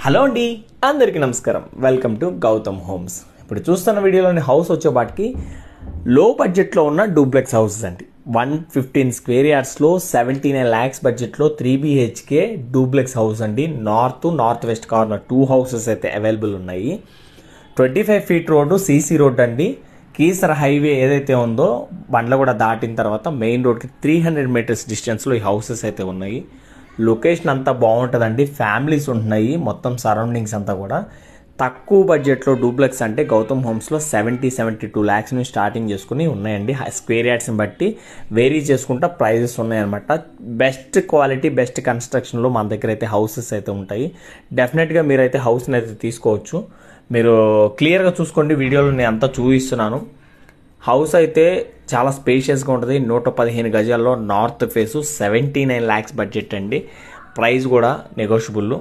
Hello అండి, అందరికీ నమస్కారం. Welcome to Gautam Homes. ఇప్పుడు చూస్తున్న వీడియోలోని హౌస్ వచ్చేపాటికి లో బడ్జెట్లో ఉన్న డూప్లెక్స్ హౌసెస్ అండి. 115 స్క్వేర్ యార్డ్స్లో 79 lakhs బడ్జెట్లో 3 BHK డూప్లెక్స్ హౌస్ అండి. నార్త్ వెస్ట్ కార్నర్ 2 హౌసెస్ అయితే అవైలబుల్ ఉన్నాయి. 25 feet రోడ్డు, CC రోడ్ అండి. కీసర హైవే ఏదైతే ఉందో బండ్ల కూడా దాటిన తర్వాత మెయిన్ రోడ్కి 300 meters డిస్టెన్స్లో ఈ హౌసెస్ అయితే ఉన్నాయి. లొకేషన్ అంతా బాగుంటుందండి. ఫ్యామిలీస్ ఉంటున్నాయి మొత్తం సరౌండింగ్స్ అంతా కూడా. తక్కువ బడ్జెట్లో డూప్లెక్స్ అంటే గౌతమ్ హోమ్స్లో 72 lakhs నుంచి స్టార్టింగ్ చేసుకుని ఉన్నాయండి. స్క్వేర్ యార్డ్స్ని బట్టి వేరీ చేసుకుంటా ప్రైజెస్ ఉన్నాయన్నమాట. బెస్ట్ క్వాలిటీ, బెస్ట్ కన్స్ట్రక్షన్లో మన దగ్గర అయితే హౌసెస్ అయితే ఉంటాయి. డెఫినెట్గా మీరైతే హౌస్ని అయితే తీసుకోవచ్చు. మీరు క్లియర్గా చూసుకోండి, వీడియోలో నేను అంతా చూపిస్తున్నాను. హౌస్ అయితే చాలా స్పేషియస్గా ఉంటుంది. 115 గజాల్లో నార్త్ ఫేసు 79 lakhs బడ్జెట్ అండి. ప్రైస్ కూడా నెగోషియబుల్.